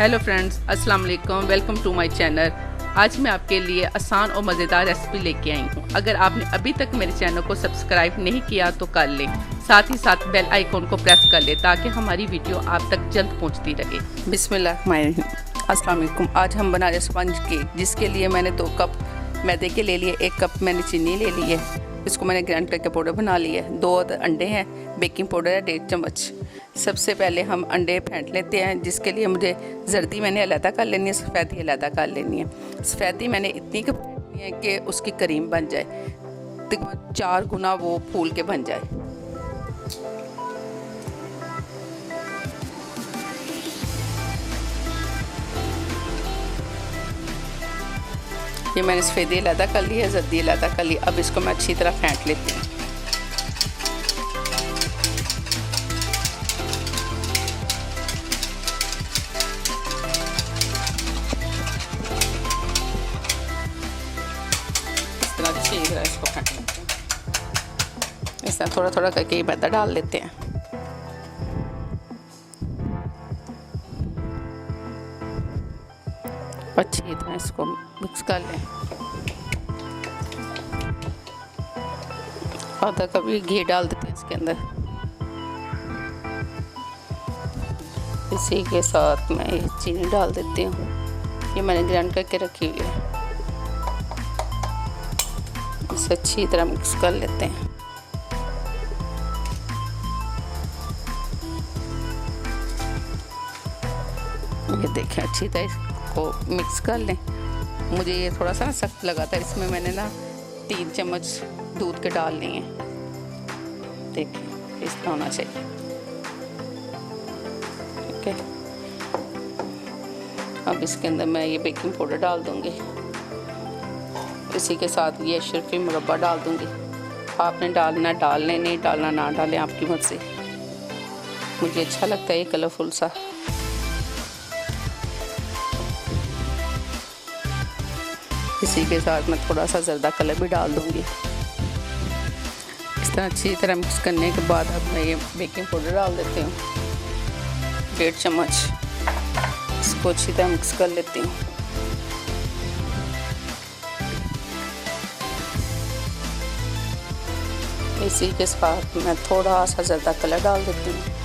Hello friends, अस्सलाम वालेकुम। Welcome to my channel. आज मैं आपके लिए आसान और मज़ेदार रेसिपी लेके आई हूँ। अगर आपने अभी तक मेरे चैनल को सब्सक्राइब नहीं किया तो कर लें, साथ ही साथ बेल आइकॉन को प्रेस कर लें ताकि हमारी वीडियो आप तक जल्द पहुँचती रहे। बिस्मिल्लाहिर्रहमानिर्रहीम। अस्सलाम वालेकुम। आज हम बना रहे स्पंज केक, जिसके लिए मैंने 2 कप मैदे के ले लिए, 1 कप मैंने चीनी ले ली है, इसको मैंने ग्राइंड करके पाउडर बना लिया है। 2 अंडे हैं, बेकिंग पाउडर है 1.5 चम्मच। सबसे पहले हम अंडे फेंट लेते हैं, जिसके लिए मुझे जर्दी मैंने अलहदा कर लेनी है, सफ़ेदी अलहदा कर लेनी है। सफ़ेदी मैंने इतनी की फेंटनी है कि उसकी क्रीम बन जाए, तो 4 गुना वो फूल के बन जाए। ये मैंने सफ़ेदी अलहदा कर ली है, जर्दी अलहदा कर ली। अब इसको मैं अच्छी तरह फेंट लेती हूँ। अच्छी तरह इसको फेंट लेते हैं। इस तरह थोड़ा थोड़ा करके मैदा डाल लेते हैं। अच्छी तरह इसको मिक्स कर लें। आधा कप घी डाल देते हैं इसके अंदर। इसी के साथ मैं ये चीनी डाल देती हूँ, ये मैंने ग्राइंड करके रखी हुई है। इसे अच्छी तरह मिक्स कर लेते हैं। ये देखें, अच्छी तरह इसको मिक्स कर लें। मुझे ये थोड़ा सा सख्त लगा था, इसमें मैंने ना 3 चम्मच दूध के डालनी है। देखिए इस तरह होना चाहिए। ठीक है, अब इसके अंदर मैं ये बेकिंग पाउडर डाल दूँगी। इसी के साथ ये शर्फी मुरब्बा डाल दूँगी। आपने डालना डाल लें, नहीं डालना ना डालें, आपकी मर्ज़ी। मुझे अच्छा लगता है ये कलरफुल सा। इसी के साथ मैं थोड़ा सा ज़र्दा कलर भी डाल दूँगी। इस तरह अच्छी तरह मिक्स करने के बाद अब मैं ये बेकिंग पाउडर डाल देती हूँ, 1.5 चम्मच। इसको अच्छी तरह मिक्स कर लेती हूँ। इसी के साथ मैं थोड़ा सा ज़र्दा कलर डाल देती हूँ।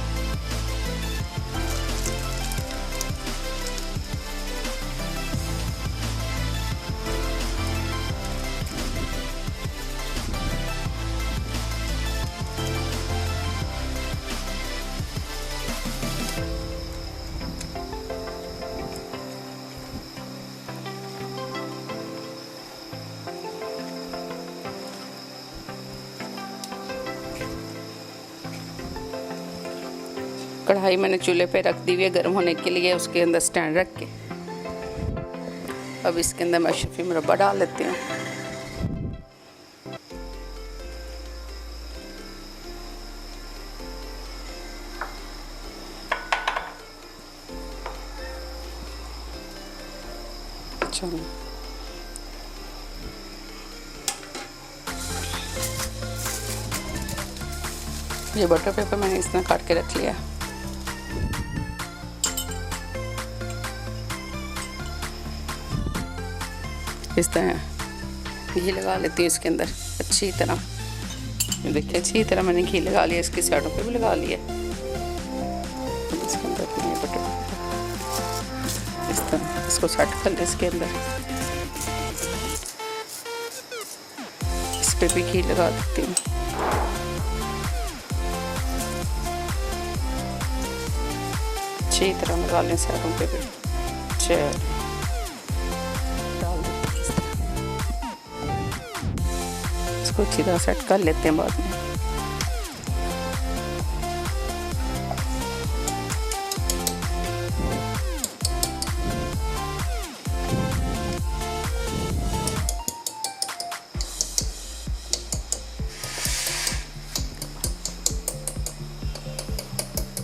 कढ़ाई मैंने चूल्हे पे रख दी हुई है गर्म होने के लिए, उसके अंदर स्टैंड रख के। अब इसके अंदर मैं शर्फी मुरब्बा डाल लेती हूँ। चलो, ये बटर पेपर मैंने इस तरह काट के रख लिया। इस तरह घी लगा लेती हूँ इसके अंदर अच्छी तरह। देखिए अच्छी तरह मैंने घी लगा लिया, इसकी साइडों पे भी लगा लिया। इसके अंदर बटर इस तरह इसको सेट कर ले इसके अंदर। इस पे भी घी लगा देती हूँ। अच्छी तरह लगा लें साइडों पे भी। चल इसको अच्छी तरह सेट कर लेते हैं बाद में।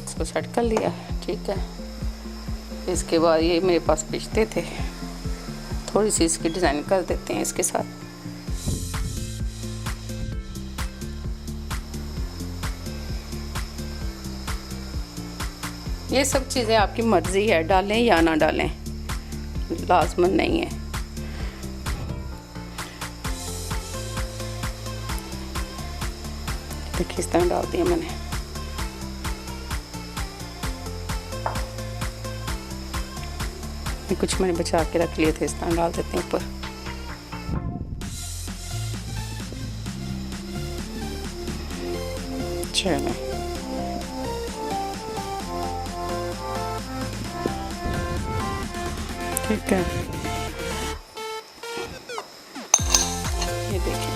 इसको सेट कर लिया, ठीक है। इसके बाद ये मेरे पास पिस्ते थे, थोड़ी सी इसकी डिज़ाइन कर देते हैं इसके साथ। ये सब चीज़ें आपकी मर्ज़ी है, डालें या ना डालें, लाजमन नहीं है। देखिए इस तरह डाल दिया मैंने। कुछ मैंने बचा के रख लिए थे, इस तरह डाल देते हैं ऊपर। चलो ठीक है, ये देखिए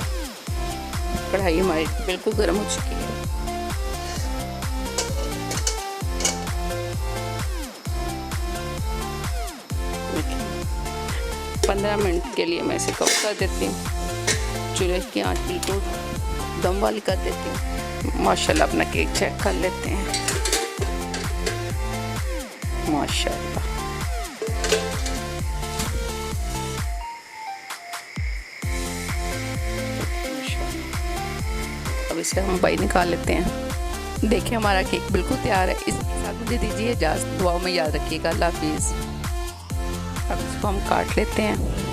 कढ़ाई हमारी बिल्कुल गर्म हो चुकी है। देखिए 15 मिनट के लिए मैं इसे कवर कर देती हूँ। चूल्हे की आंच बिल्कुल दम वाली कर देती हूँ। माशाल्लाह अपना केक चेक कर लेते हैं। माशाल्लाह अब इसे हम बाहर निकाल लेते हैं। देखिए हमारा केक बिल्कुल तैयार है। इसके साथ मुझे दीजिए इजाज़त, दुआओं में याद रखिएगा। अल्लाह हाफिज़। अब इसको हम काट लेते हैं।